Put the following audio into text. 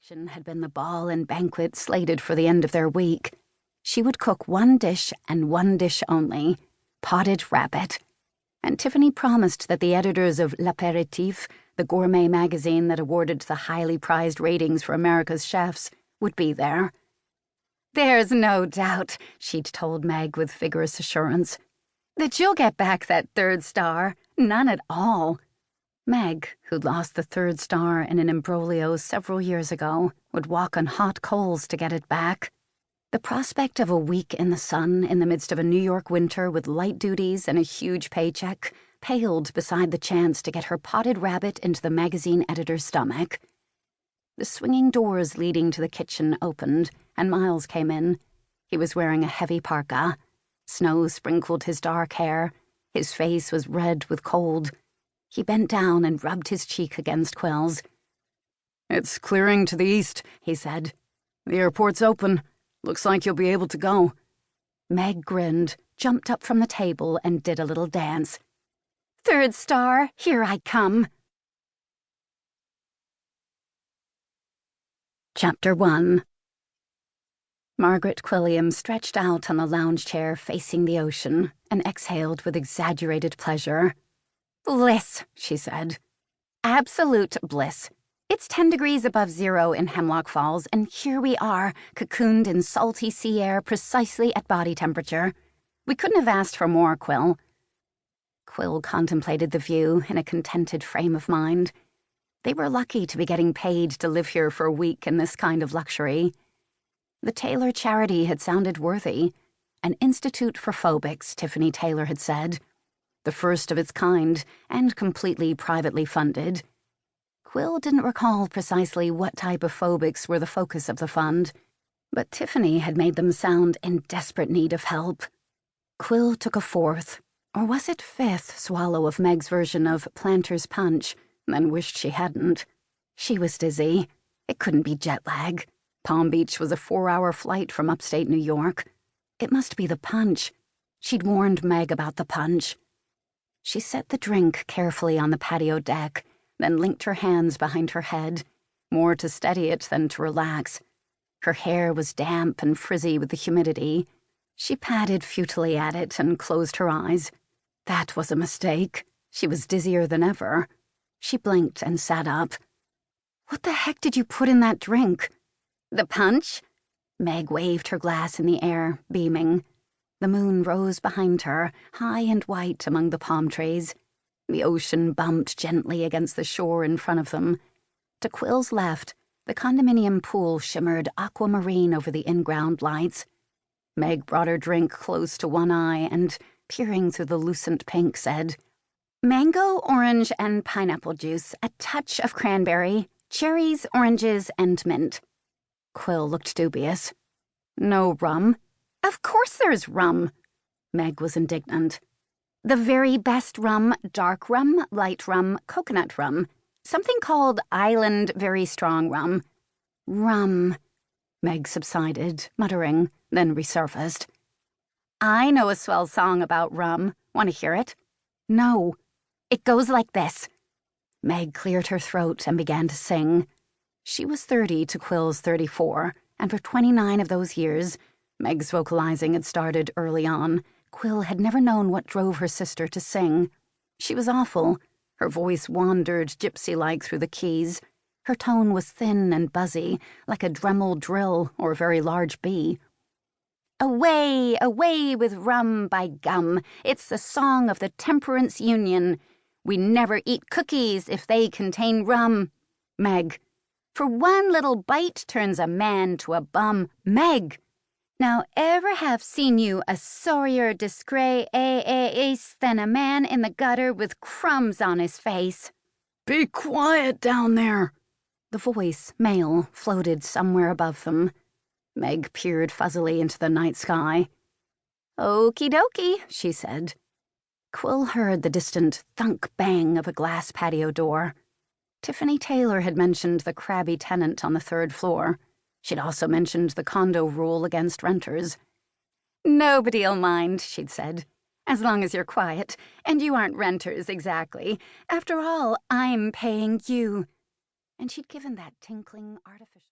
satisfaction had been the ball and banquet slated for the end of their week. She would cook one dish and one dish only, potted rabbit. And Tiffany promised that the editors of L'Apéritif, the gourmet magazine that awarded the highly prized ratings for America's chefs, would be there. "There's no doubt," she'd told Meg with vigorous assurance, "that you'll get back that third star. None at all." Meg, who'd lost the third star in an imbroglio several years ago, would walk on hot coals to get it back. The prospect of a week in the sun in the midst of a New York winter with light duties and a huge paycheck paled beside the chance to get her potted rabbit into the magazine editor's stomach. The swinging doors leading to the kitchen opened, and Miles came in. He was wearing a heavy parka. Snow sprinkled his dark hair. His face was red with cold. He bent down and rubbed his cheek against Quill's. "It's clearing to the east," he said. "The airport's open. Looks like you'll be able to go." Meg grinned, jumped up from the table, and did a little dance. "Third star, here I come." Chapter 1. Margaret Quilliam stretched out on the lounge chair facing the ocean and exhaled with exaggerated pleasure. "Bliss," she said. "Absolute bliss. It's 10 degrees above zero in Hemlock Falls, and here we are, cocooned in salty sea air precisely at body temperature. We couldn't have asked for more, Quill." Quill contemplated the view in a contented frame of mind. They were lucky to be getting paid to live here for a week in this kind of luxury. The Taylor charity had sounded worthy. An institute for phobics, Tiffany Taylor had said. The first of its kind, and completely privately funded. Quill didn't recall precisely what type of phobics were the focus of the fund, but Tiffany had made them sound in desperate need of help. Quill took a fourth, or was it fifth, swallow of Meg's version of Planter's Punch, then wished she hadn't. She was dizzy. It couldn't be jet lag. Palm Beach was a 4-hour flight from upstate New York. It must be the punch. She'd warned Meg about the punch. She set the drink carefully on the patio deck, then linked her hands behind her head, more to steady it than to relax. Her hair was damp and frizzy with the humidity. She patted futilely at it and closed her eyes. That was a mistake. She was dizzier than ever. She blinked and sat up. "What the heck did you put in that drink?" "The punch?" Meg waved her glass in the air, beaming. The moon rose behind her, high and white among the palm trees. The ocean bumped gently against the shore in front of them. To Quill's left, the condominium pool shimmered aquamarine over the in-ground lights. Meg brought her drink close to one eye and, peering through the lucent pink, said, "Mango, orange, and pineapple juice, a touch of cranberry, cherries, oranges, and mint." Quill looked dubious. "No rum?" "Of course there's rum." Meg was indignant. "The very best rum, dark rum, light rum, coconut rum. Something called Island Very Strong Rum." "Rum." Meg subsided, muttering, then resurfaced. "I know a swell song about rum. Want to hear it?" "No." "It goes like this." Meg cleared her throat and began to sing. She was 30 to Quill's 34, and for 29 of those years, Meg's vocalizing had started early on. Quill had never known what drove her sister to sing. She was awful. Her voice wandered gypsy-like through the keys. Her tone was thin and buzzy, like a Dremel drill or a very large bee. "Away, away with rum, by gum. It's the song of the Temperance Union. We never eat cookies if they contain rum." "Meg." "For one little bite turns a man to a bum." "Meg." "Now ever have seen you a sorrier disgrace than a man in the gutter with crumbs on his face." "Be quiet down there." The voice, male, floated somewhere above them. Meg peered fuzzily into the night sky. "Okie dokie," she said. Quill heard the distant thunk-bang of a glass patio door. Tiffany Taylor had mentioned the crabby tenant on the 3rd floor. She'd also mentioned the condo rule against renters. "Nobody'll mind," she'd said, "as long as you're quiet, and you aren't renters exactly. After all, I'm paying you." And she'd given that tinkling, artificial